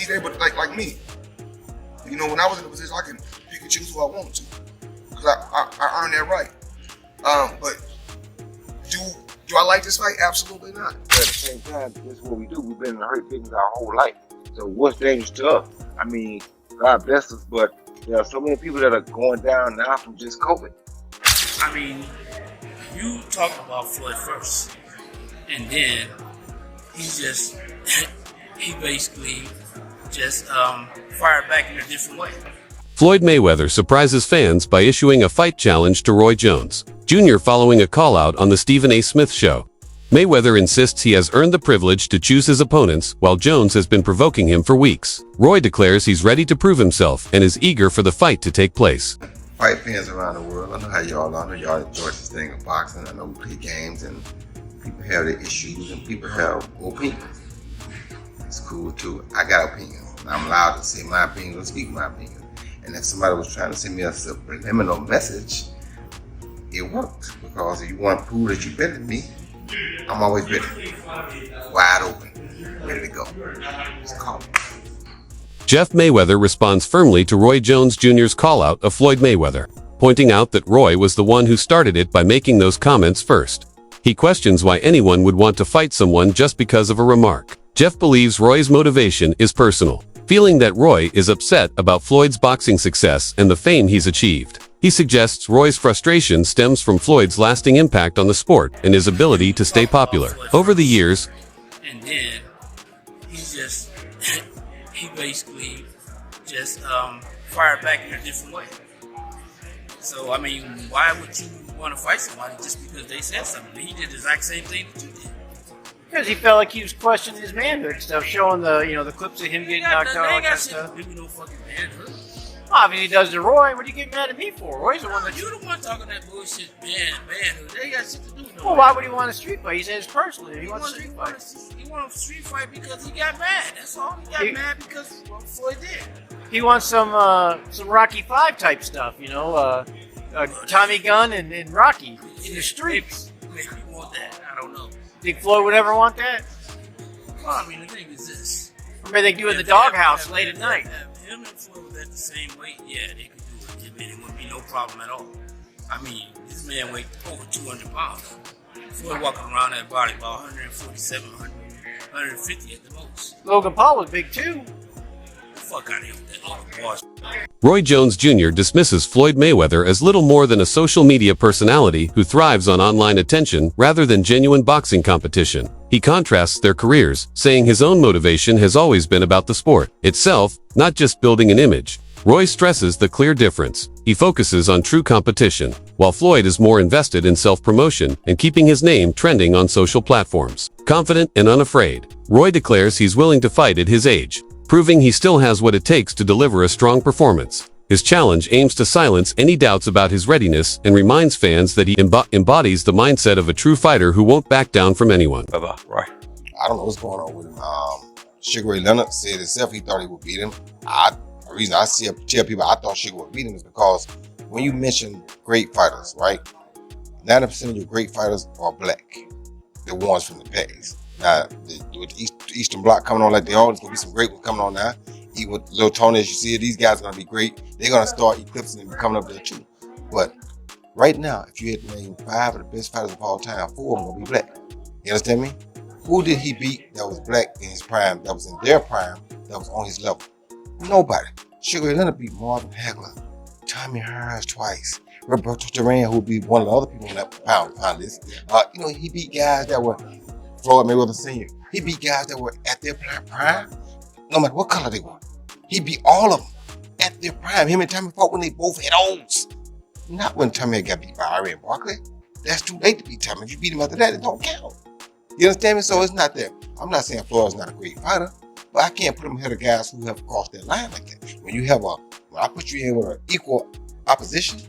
He's able to, like me. You know, when I was in a position, I can pick and choose who I want to. Because I earned that right. But do I like this fight? Absolutely not. But at the same time, this is what we do. We've been hurt victims our whole life. So what's dangerous to us? I mean, God bless us, but there are so many people that are going down now from just COVID. I mean, you talked about Floyd first, and then he basically just fired back in a different way. Floyd Mayweather surprises fans by issuing a fight challenge to Roy Jones Jr. following a call-out on the Stephen A. Smith Show. Mayweather insists he has earned the privilege to choose his opponents, while Jones has been provoking him for weeks. Roy declares he's ready to prove himself and is eager for the fight to take place. Fight fans around the world, I know how y'all are. I know y'all enjoy this thing of boxing. I know we play games and people have their issues and people have opinions. It's cool too. I got opinions. I'm allowed to say my opinion or speak my opinion. And if somebody was trying to send me a subliminal message, it worked. Because if you want to prove that you're better than me, I'm always ready. Wide open. Ready to go. Just call me. Jeff Mayweather responds firmly to Roy Jones Jr.'s call-out of Floyd Mayweather, pointing out that Roy was the one who started it by making those comments first. He questions why anyone would want to fight someone just because of a remark. Jeff believes Roy's motivation is personal, feeling that Roy is upset about Floyd's boxing success and the fame he's achieved. He suggests Roy's frustration stems from Floyd's lasting impact on the sport and his ability to stay popular. Over the years, and then he basically just fired back in a different way. So, I mean, why would you want to fight somebody just because they said something? He did the exact same thing that you did. Because he felt like he was questioning his manhood and stuff, showing the clips of him getting knocked out and that stuff. People no fucking manhood. Obviously he does to Roy. What do you get mad at me for? Roy's the one that... You the one talking that bullshit, manhood. They got shit to do with no. Well, why would he want a street fight? He says personally he wants a street fight. He wants a street fight because he got mad. That's all. He got mad because of what Floyd did. He wants some Rocky V type stuff, Tommy Gunn and Rocky in the streets. Maybe you want that. I don't know. Think Floyd would ever want that? Well, I mean, the thing is this. Or maybe they do it in the doghouse late at night. Him and Floyd was at the same weight. Yeah, they could do it. I mean, it would be no problem at all. I mean, this man weighed over 200 pounds. Floyd walking around that body about 147, 150 at the most. Logan Paul was big too. Fuck out of here with that Logan Paul. Roy Jones Jr. dismisses Floyd Mayweather as little more than a social media personality who thrives on online attention rather than genuine boxing competition. He contrasts their careers, saying his own motivation has always been about the sport itself, not just building an image. Roy stresses the clear difference. He focuses on true competition, while Floyd is more invested in self-promotion and keeping his name trending on social platforms. Confident and unafraid, Roy declares he's willing to fight at his age, proving he still has what it takes to deliver a strong performance. His challenge aims to silence any doubts about his readiness and reminds fans that he embodies the mindset of a true fighter who won't back down from anyone. Right. I don't know what's going on with him. Sugar Ray Leonard said himself he thought he would beat him. The reason I tell people I thought Sugar would beat him is because when you mention great fighters, right? 90% of your great fighters are black. The ones from the past. Now, with the Eastern Bloc coming on like they are, there's going to be some great ones coming on now. Even with Lil Tony, as you see, these guys are going to be great. They're going to start eclipsing and coming up there too. But right now, if you had to name 5 of the best fighters of all time, 4 of them going to be black. You understand me? Who did he beat that was black in his prime, that was in their prime, that was on his level? Nobody. Sugar Ray Leonard beat Marvin Hagler, Tommy Hearns twice, Roberto Duran, who would be one of the other people on that pound list. He beat guys that were Floyd Mayweather Sr. He beat guys that were at their prime, no matter what color they were. He beat all of them at their prime. Him and Tommy fought when they both had olds. Not when Tommy got beat by Iran Barkley. That's too late to beat Tommy. If you beat him after that, it don't count. You understand me? So it's not that. I'm not saying Floyd's not a great fighter, but I can't put him ahead of guys who have crossed that line like that. When I put you in with an equal opposition,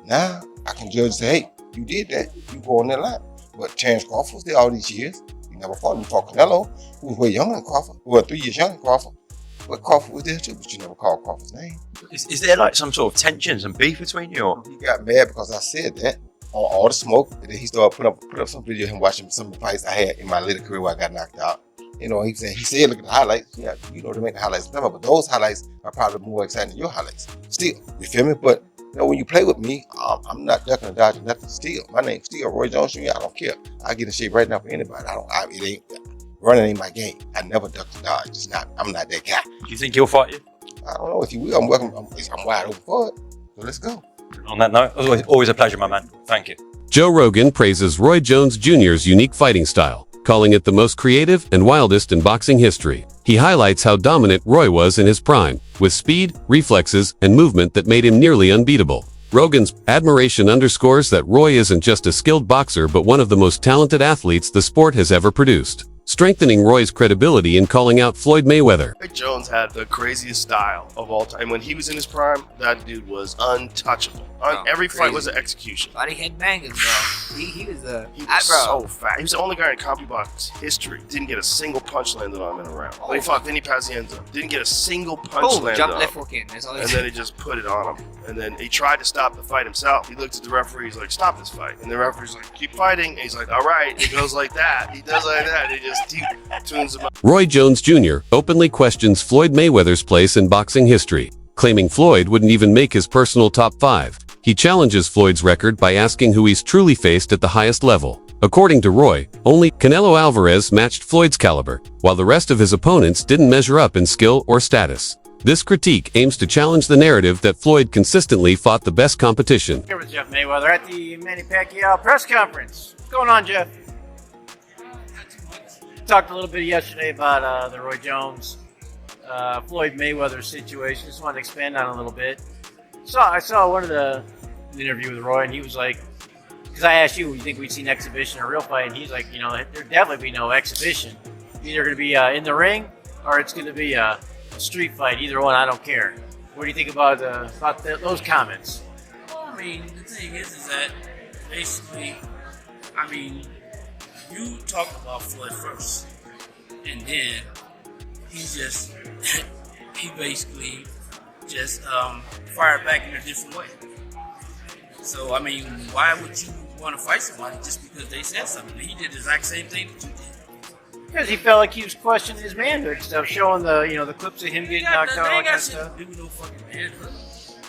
now I can judge and say, hey, you did that. You go on that line. But Terrence Crawford was there all these years. He never fought. You fought Canelo, who was way younger than Crawford. Well, 3 years younger than Crawford. But Crawford was there too, but you never called Crawford's name. Is there like some sort of tensions and beef between you? Or? He got mad because I said that on All the Smoke. And then he started put up some video of him watching some of the fights I had in my later career where I got knocked out. And You know, he said, look at the highlights. Yeah, you know, to make the highlights come up, but those highlights are probably more exciting than your highlights. Still, you feel me? But you know, when you play with me, I'm not ducking or dodging nothing. Still, my name's still Roy Jones Jr. I don't care. I get in shape right now for anybody. It ain't running ain't my game. I never duck or dodge. It's not. I'm not that guy. Do you think he'll fight you? I don't know if you will. I'm welcome. I'm wide open for it. So let's go. On that note, always a pleasure, my man. Thank you. Joe Rogan praises Roy Jones Jr.'s unique fighting style, calling it the most creative and wildest in boxing history. He highlights how dominant Roy was in his prime, with speed, reflexes, and movement that made him nearly unbeatable. Rogan's admiration underscores that Roy isn't just a skilled boxer but one of the most talented athletes the sport has ever produced, strengthening Roy's credibility in calling out Floyd Mayweather. Roy Jones had the craziest style of all time. When he was in his prime, that dude was untouchable. Every fight was an execution. Body head bangers, bro. He was so fat. He was the only guy in CompuBox history didn't get a single punch landed on him in a round. When he fought Vinny Pazienza, didn't get a single punch landed jump on left him. hook in. That's all And then he just put it on him. And then he tried to stop the fight himself. He looked at the referee, he's like, stop this fight. And the referee's like, keep fighting. And he's like, all right. He goes like that. He does like that. He just tunes him up. Roy Jones Jr. openly questions Floyd Mayweather's place in boxing history, claiming Floyd wouldn't even make his personal top 5. He challenges Floyd's record by asking who he's truly faced at the highest level. According to Roy, only Canelo Alvarez matched Floyd's caliber, while the rest of his opponents didn't measure up in skill or status. This critique aims to challenge the narrative that Floyd consistently fought the best competition. Here with Jeff Mayweather at the Manny Pacquiao press conference. What's going on, Jeff? Talked a little bit yesterday about the Roy Jones, Floyd Mayweather situation. Just wanted to expand on it a little bit. So I saw one of the interview with Roy, and he was like, because I asked you, you think we'd see an exhibition or a real fight? And he's like, you know, there'd definitely be no exhibition. Either going to be in the ring or it's going to be a street fight. Either one, I don't care. What do you think about those comments? Well, I mean, the thing is that basically, I mean, you talked about Floyd first, and then he just, he basically just fired back in a different way. So, I mean, why would you want to fight somebody just because they said something? He did the exact same thing that you did. Because he felt like he was questioning his manhood stuff, showing the clips of him getting knocked out, all that stuff. They got shit to do with no fucking manhood.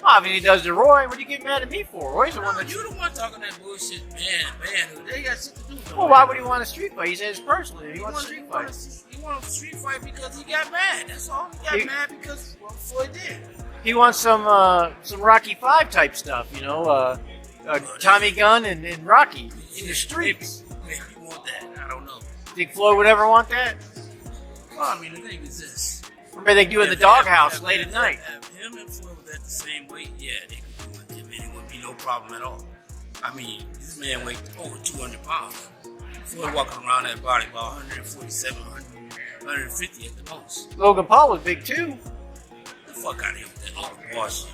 Obviously, he does to Roy. What do you get mad at me for? Roy's the one that you the one talking that bullshit, manhood. They got shit to do with no Well, why would he want a street fight? He says personally, he wants a street fight. He wants a street fight because he got mad. That's all. He got mad because what Floyd did. He wants some Rocky 5 type stuff, you know, Tommy Gunn and Rocky in the streets. Maybe you want that. I don't know. Think Floyd would ever want that? Well, I mean, the thing is this. Or maybe they do it in the doghouse late at night. If him and Floyd was at the same weight, yeah, they could do it. I mean, it would be no problem at all. I mean, this man weighed over 200 pounds. Floyd walking around that body about 147, 150 at the most. Logan Paul was big too. The fuck out of here with that all bullshit.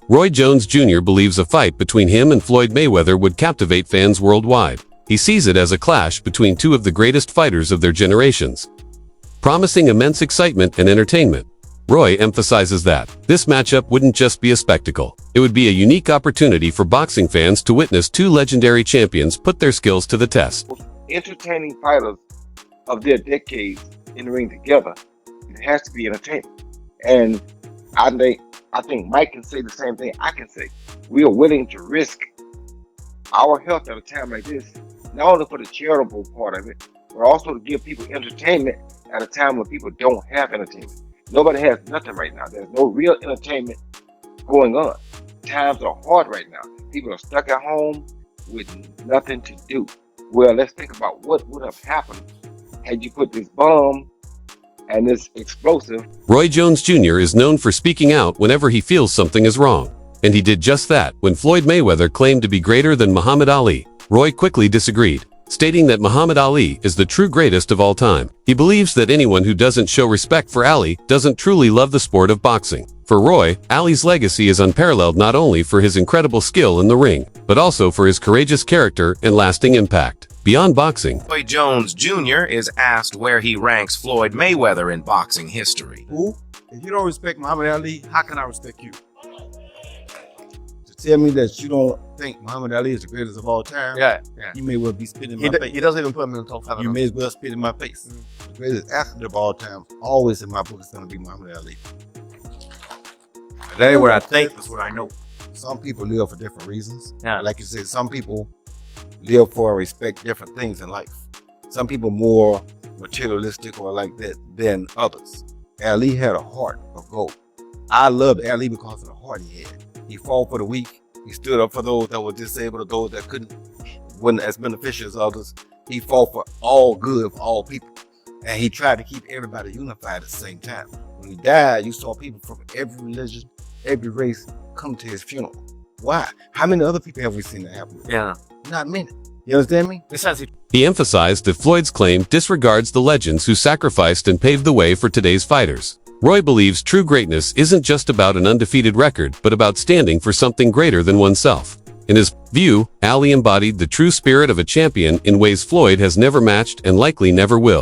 Roy Jones Jr. believes a fight between him and Floyd Mayweather would captivate fans worldwide. He sees it as a clash between two of the greatest fighters of their generations, promising immense excitement and entertainment. Roy emphasizes that this matchup wouldn't just be a spectacle. It would be a unique opportunity for boxing fans to witness two legendary champions put their skills to the test. Entertaining fighters of their decades in the ring together, it has to be entertaining. And I think Mike can say the same thing I can say. We are willing to risk our health at a time like this, not only for the charitable part of it, but also to give people entertainment at a time when people don't have entertainment. Nobody has nothing right now. There's no real entertainment going on. Times are hard right now. People are stuck at home with nothing to do. Well, let's think about what would have happened had you put this bomb and this explosive. Roy Jones Jr. is known for speaking out whenever he feels something is wrong. And he did just that when Floyd Mayweather claimed to be greater than Muhammad Ali. Roy quickly disagreed, stating that Muhammad Ali is the true greatest of all time. He believes that anyone who doesn't show respect for Ali doesn't truly love the sport of boxing. For Roy, Ali's legacy is unparalleled not only for his incredible skill in the ring, but also for his courageous character and lasting impact. Beyond boxing, Roy Jones Jr. is asked where he ranks Floyd Mayweather in boxing history. Who? If you don't respect Muhammad Ali, how can I respect you? tell me that you don't think Muhammad Ali is the greatest of all time, yeah. you may well be spitting in my face. He doesn't even put him in the top 5. You may as well spit in my face. The greatest athlete of all time, always in my book, is going to be Muhammad Ali. That ain't what I think, that's what I know. Some people live for different reasons. Yeah. Like you said, some people live for and respect different things in life. Some people more materialistic or like that than others. Ali had a heart of gold. I loved Ali because of the heart he had. He fought for the weak. He stood up for those that were disabled or those that wasn't as beneficial as others. He fought for all good for all people. And he tried to keep everybody unified at the same time. When he died, you saw people from every religion, every race come to his funeral. Why? How many other people have we seen that happen with? Yeah. Not many. You understand me? He emphasized that Floyd's claim disregards the legends who sacrificed and paved the way for today's fighters. Roy believes true greatness isn't just about an undefeated record, but about standing for something greater than oneself. In his view, Ali embodied the true spirit of a champion in ways Floyd has never matched and likely never will.